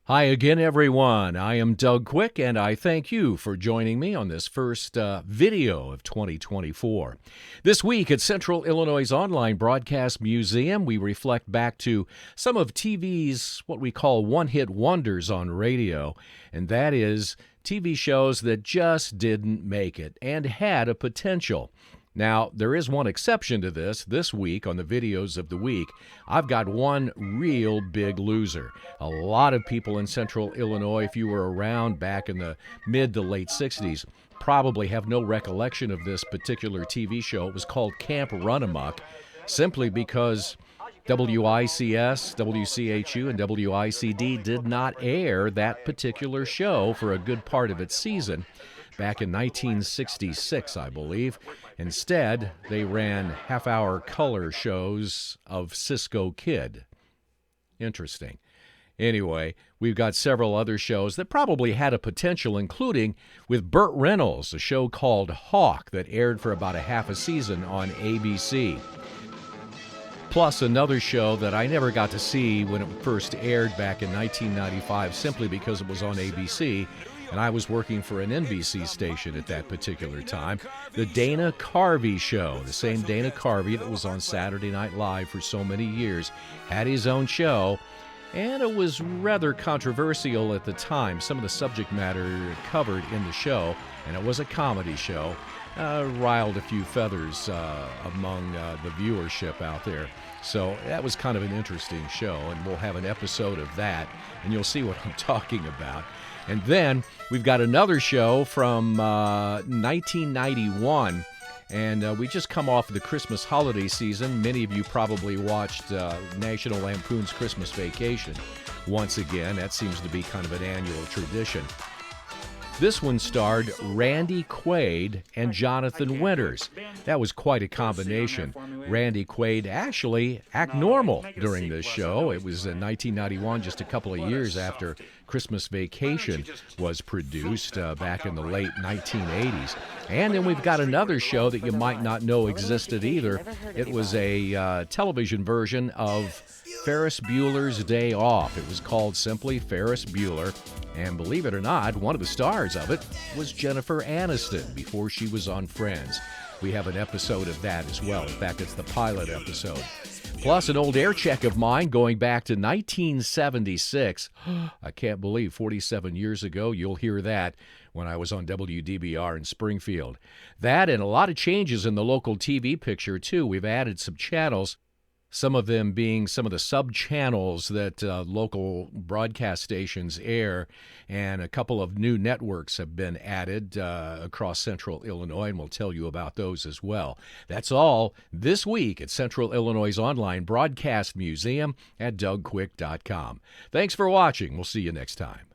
Hi again, everyone. I am Doug Quick, and I thank you for joining me on this first video of 2024. This week at Central Illinois' Online Broadcast Museum, we reflect back to some of TV's what we call one-hit wonders on radio, and that is TV shows that just didn't make it and had a potential. Now, there is one exception to this week on the videos of the week. I've got one real big loser. A lot of people in Central Illinois, if you were around back in the mid to late 60s, probably have no recollection of this particular TV show. It was called Camp Runamuck, simply because WICS, WCHU, and WICD did not air that particular show for a good part of its season back in 1966, I believe. Instead, they ran half-hour color shows of Cisco Kid. Interesting. Anyway, we've got several other shows that probably had a potential, including with Burt Reynolds, a show called Hawk that aired for about a half a season on ABC. Plus another show that I never got to see when it first aired back in 1995 simply because it was on ABC, and I was working for an NBC station at that particular time, the Dana Carvey Show. The same Dana Carvey that was on Saturday Night Live for so many years had his own show, and it was rather controversial at the time. Some of the subject matter covered in the show, and it was a comedy show, riled a few feathers among the viewership out there. So that was kind of an interesting show, and we'll have an episode of that, and you'll see what I'm talking about. And then we've got another show from 1991, and we just come off of the Christmas holiday season. Many of you probably watched National Lampoon's Christmas Vacation once again. That seems to be kind of an annual tradition. This one starred Randy Quaid and Jonathan Winters. That was quite a combination. Randy Quaid actually act normal during this show. It was in 1991, just a couple of years after Christmas Vacation was produced back in the late 1980s. And then we've got another show that you might not know existed either. It was a television version of Ferris Bueller's Day Off. It was called simply Ferris Bueller, and believe it or not, one of the stars of it was Jennifer Aniston before she was on Friends. We have an episode of that as well. In fact, it's the pilot episode. Plus, an old air check of mine going back to 1976. I can't believe 47 years ago. You'll hear that when I was on WDBR in Springfield. That and a lot of changes in the local TV picture, too. We've added some channels, some of them being some of the sub-channels that local broadcast stations air, and a couple of new networks have been added across Central Illinois, and we'll tell you about those as well. That's all this week at Central Illinois' Online Broadcast Museum at DougQuick.com. Thanks for watching. We'll see you next time.